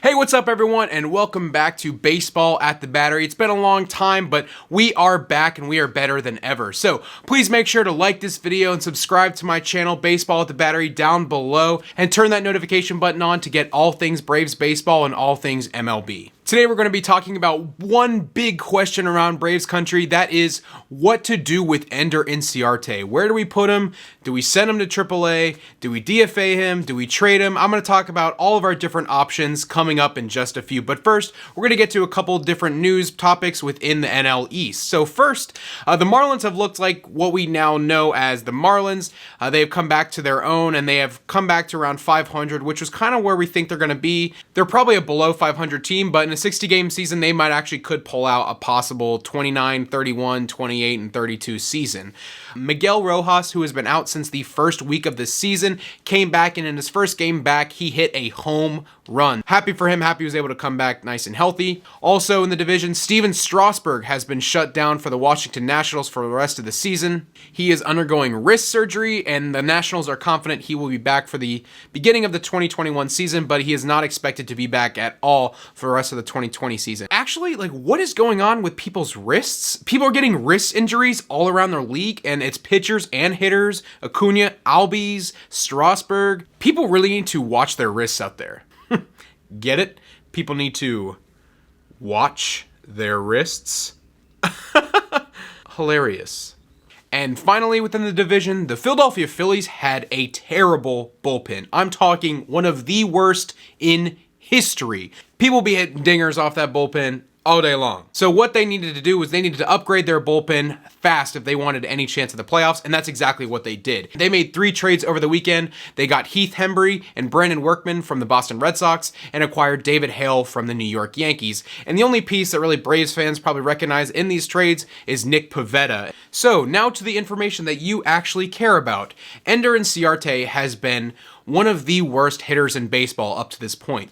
Hey, what's up everyone, and welcome back to Baseball at the Battery. It's been a long time, but we are back and we are better than ever. So please make sure to like this video and subscribe to my channel, Baseball at the Battery, down below, and turn that notification button on to get all things Braves baseball and all things MLB. Today we're going to be talking about one big question around Braves country, that is what to do with Ender Inciarte. Where do we put him? Do we send him to AAA? Do we DFA him? Do we trade him? I'm going to talk about all of our different options coming up in just a few. But first, we're going to get to a couple different news topics within the NL East. So first, the Marlins have looked like what we now know as the Marlins. They have come back to their own, and they have come back to around 500, which was kind of where we think they're going to be. They're probably a below 500 team, but in a 60-game season, they might actually could pull out a possible 29, 31, 28, and 32 season. Miguel Rojas, who has been out since the first week of the season, came back, and in his first game back, he hit a home run. Happy for him, happy he was able to come back nice and healthy. Also in the division, Steven Strasburg has been shut down for the Washington Nationals for the rest of the season. He is undergoing wrist surgery, and the Nationals are confident he will be back for the beginning of the 2021 season, but he is not expected to be back at all for the rest of the 2020 season. Actually, what is going on with people's wrists? People are getting wrist injuries all around their league, and it's pitchers and hitters. Acuna, Albies, Strasburg. People really need to watch their wrists out there. Get it? People need to watch their wrists. Hilarious. And finally, within the division, the Philadelphia Phillies had a terrible bullpen. I'm talking one of the worst in history. People be hitting dingers off that bullpen all day long. So what they needed to do was they needed to upgrade their bullpen fast if they wanted any chance of the playoffs, and that's exactly what they did. They made 3 trades over the weekend. They got Heath Hembree and Brandon Workman from the Boston Red Sox and acquired David Hale from the New York Yankees. And the only piece that really Braves fans probably recognize in these trades is Nick Pivetta. So now to the information that you actually care about. Ender Inciarte has been one of the worst hitters in baseball up to this point.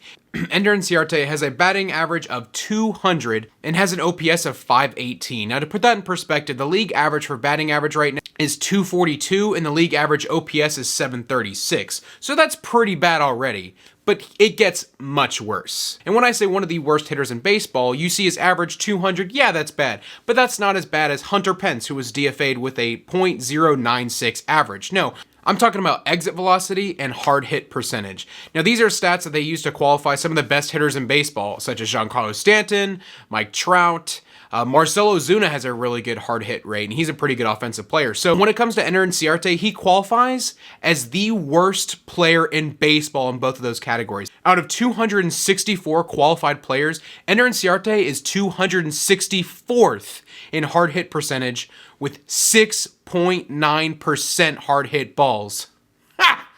Ender Inciarte has a batting average of 200 and has an OPS of 518. Now, to put that in perspective, the league average for batting average right now is 242, and the league average OPS is 736. So that's pretty bad already, but it gets much worse. And when I say one of the worst hitters in baseball, you see his average 200, yeah, that's bad, but that's not as bad as Hunter Pence, who was DFA'd with a .096 average. No, I'm talking about exit velocity and hard hit percentage. Now, these are stats that they use to qualify some of the best hitters in baseball, such as Giancarlo Stanton, Mike Trout. Marcell Ozuna has a really good hard hit rate, and he's a pretty good offensive player. So when it comes to Ender Inciarte, he qualifies as the worst player in baseball in both of those categories. Out of 264 qualified players, Ender Inciarte is 264th in hard hit percentage with 6.9% hard hit balls. Ha!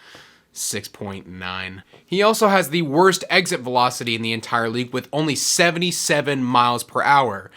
6.9. He also has the worst exit velocity in the entire league with only 77 miles per hour.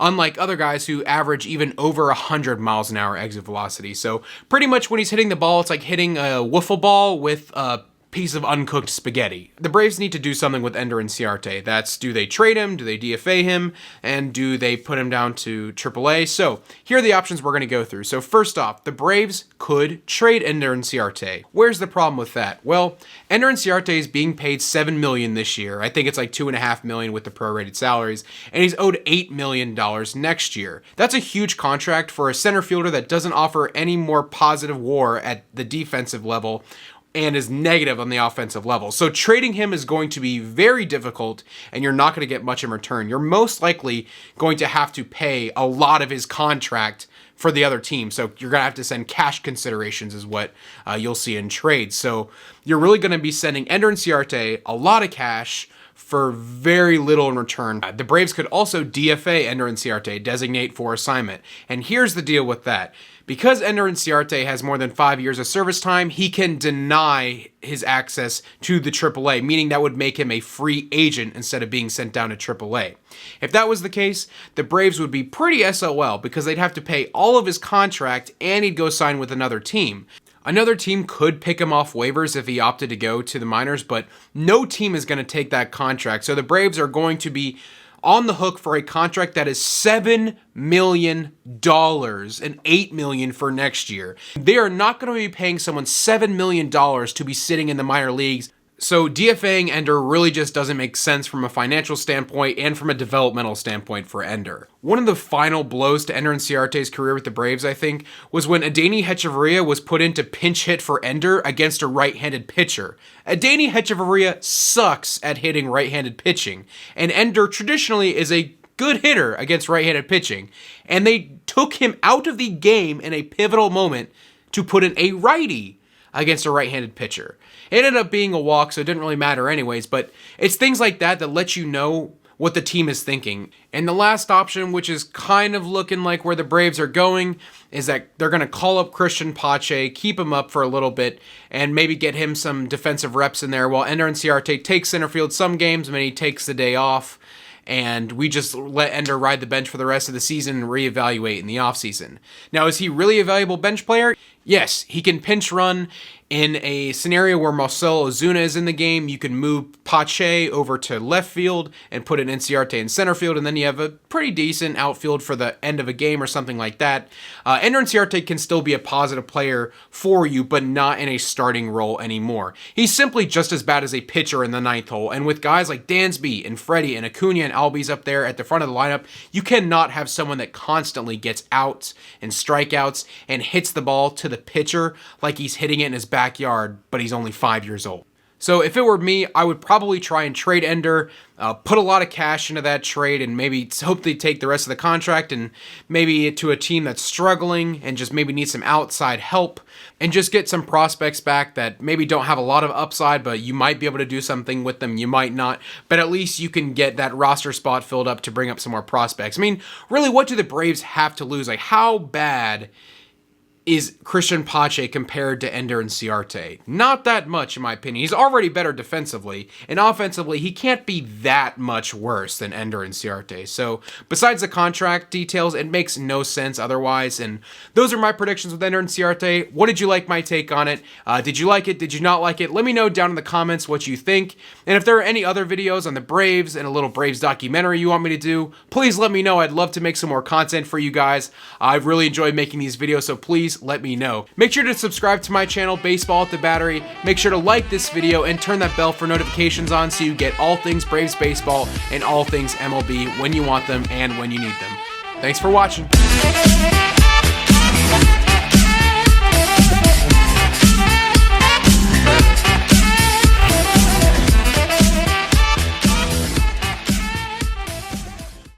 Unlike other guys who average even over 100 miles an hour exit velocity. So pretty much when he's hitting the ball, it's like hitting a wiffle ball with a piece of uncooked spaghetti. The Braves need to do something with Ender Inciarte. That's, do they trade him? Do they DFA him? And do they put him down to AAA? So here are the options we're going to go through. So first off, the Braves could trade Ender Inciarte. Where's the problem with that? Well, Ender Inciarte is being paid $7 million this year. I think it's like $2.5 million with the prorated salaries, and he's owed $8 million next year. That's a huge contract for a center fielder that doesn't offer any more positive WAR at the defensive level and is negative on the offensive level. So trading him is going to be very difficult, and you're not going to get much in return. You're most likely going to have to pay a lot of his contract for the other team. So you're going to have to send cash considerations is what you'll see in trades. So you're really going to be sending Ender Inciarte a lot of cash for very little in return. The Braves could also DFA Ender Inciarte, designate for assignment. And here's the deal with that. Because Ender Inciarte has more than 5 years of service time, he can deny his access to the AAA, meaning that would make him a free agent instead of being sent down to AAA. If that was the case, the Braves would be pretty SOL because they'd have to pay all of his contract and he'd go sign with another team. Another team could pick him off waivers if he opted to go to the minors, but no team is going to take that contract. So the Braves are going to be on the hook for a contract that is $7 million and $8 million for next year. They are not going to be paying someone $7 million to be sitting in the minor leagues So DFAing Ender really just doesn't make sense from a financial standpoint and from a developmental standpoint for Ender. One of the final blows to Ender Inciarte's career with the Braves, I think, was when Adeiny Hechavarria was put in to pinch hit for Ender against a right-handed pitcher. Adeiny Hechavarria sucks at hitting right-handed pitching, and Ender traditionally is a good hitter against right-handed pitching, and they took him out of the game in a pivotal moment to put in a righty against a right-handed pitcher. It ended up being a walk, so it didn't really matter anyways, but it's things like that that let you know what the team is thinking. And the last option, which is kind of looking like where the Braves are going, is that they're going to call up Cristian Pache, keep him up for a little bit, and maybe get him some defensive reps in there while Ender Inciarte takes center field some games, and then he takes the day off, and we just let Ender ride the bench for the rest of the season and reevaluate in the offseason. Now, is he really a valuable bench player? Yes, he can pinch run. In a scenario where Marcell Ozuna is in the game, you can move Pache over to left field and put an Inciarte in center field, and then you have a pretty decent outfield for the end of a game or something like that. Ender Inciarte can still be a positive player for you, but not in a starting role anymore. He's simply just as bad as a pitcher in the ninth hole, and with guys like Dansby and Freddie and Acuna and Albies up there at the front of the lineup, you cannot have someone that constantly gets outs and strikeouts and hits the ball to the pitcher like he's hitting it in his backyard, but he's only 5 years old. So if it were me, I would probably try and trade Ender, put a lot of cash into that trade, and maybe hope they take the rest of the contract and maybe to a team that's struggling and just maybe needs some outside help, and just get some prospects back that maybe don't have a lot of upside, but you might be able to do something with them, you might not, but at least you can get that roster spot filled up to bring up some more prospects. I mean, really, what do the Braves have to lose? Like, how bad is Cristian Pache compared to Ender Inciarte? Not that much, in my opinion. He's already better defensively, and offensively, he can't be that much worse than Ender Inciarte. So, besides the contract details, it makes no sense otherwise, and those are my predictions with Ender Inciarte. What did you like my take on it? Did you like it? Did you not like it? Let me know down in the comments what you think, and if there are any other videos on the Braves and a little Braves documentary you want me to do, please let me know. I'd love to make some more content for you guys. I've really enjoyed making these videos, so please let me know. Make sure to subscribe to my channel, Baseball at the Battery. Make sure to like this video and turn that bell for notifications on so you get all things Braves baseball and all things MLB when you want them and when you need them. Thanks for watching.